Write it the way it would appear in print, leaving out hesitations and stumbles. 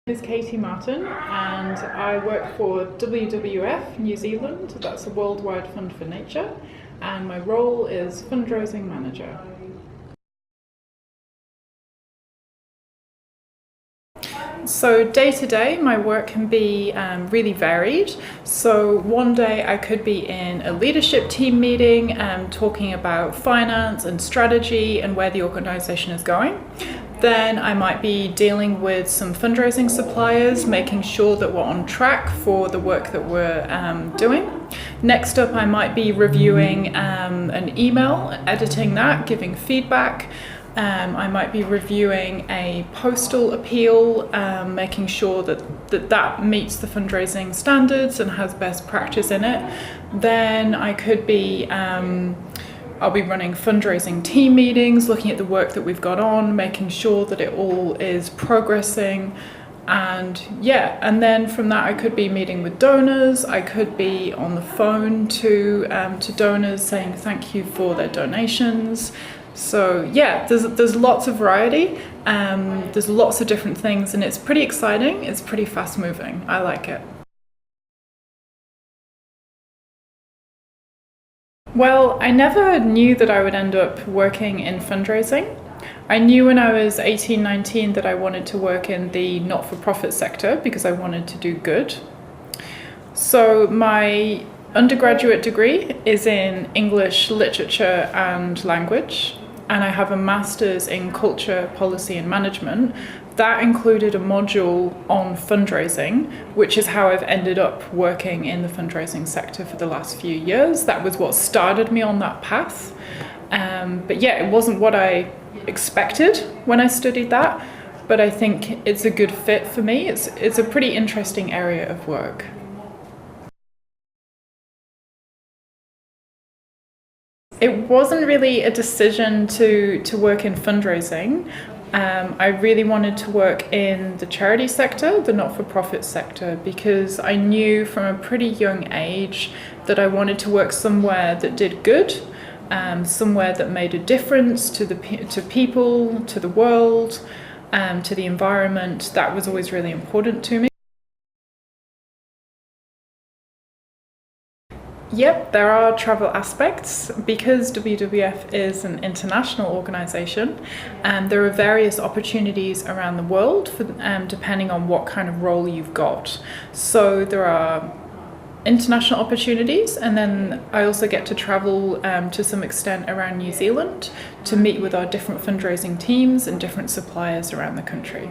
My name is Katie Martin and I work for WWF New Zealand, that's a worldwide fund for nature, and my role is fundraising manager. So day to day my work can be really varied. So one day I could be in a leadership team meeting talking about finance and strategy and where the organisation is going. Then I might be dealing with some fundraising suppliers, making sure that we're on track for the work that we're doing. Next up I might be reviewing an email, editing that, giving feedback. I might be reviewing a postal appeal, making sure that meets the fundraising standards and has best practice in it. Then I could be I'll be running fundraising team meetings, looking at the work that we've got on, making sure that it all is progressing. And then from that I could be meeting with donors, I could be on the phone to donors saying thank you for their donations. So yeah, there's lots of variety, there's lots of different things, and it's pretty exciting, it's pretty fast moving, I like it. Well, I never knew that I would end up working in fundraising. I knew when I was 18, 19 that I wanted to work in the not-for-profit sector because I wanted to do good. So my undergraduate degree is in English, literature and language, and I have a master's in culture, policy and management. That included a module on fundraising, which is how I've ended up working in the fundraising sector for the last few years. That was what started me on that path. But yeah, it wasn't what I expected when I studied that, but I think it's a good fit for me. It's a pretty interesting area of work. It wasn't really a decision to work in fundraising. I really wanted to work in the charity sector, the not-for-profit sector, because I knew from a pretty young age that I wanted to work somewhere that did good, somewhere that made a difference to people, to the world, to the environment. That was always really important to me. Yep, there are travel aspects. Because WWF is an international organisation, and there are various opportunities around the world for, depending on what kind of role you've got. So there are international opportunities, and then I also get to travel to some extent around New Zealand to meet with our different fundraising teams and different suppliers around the country.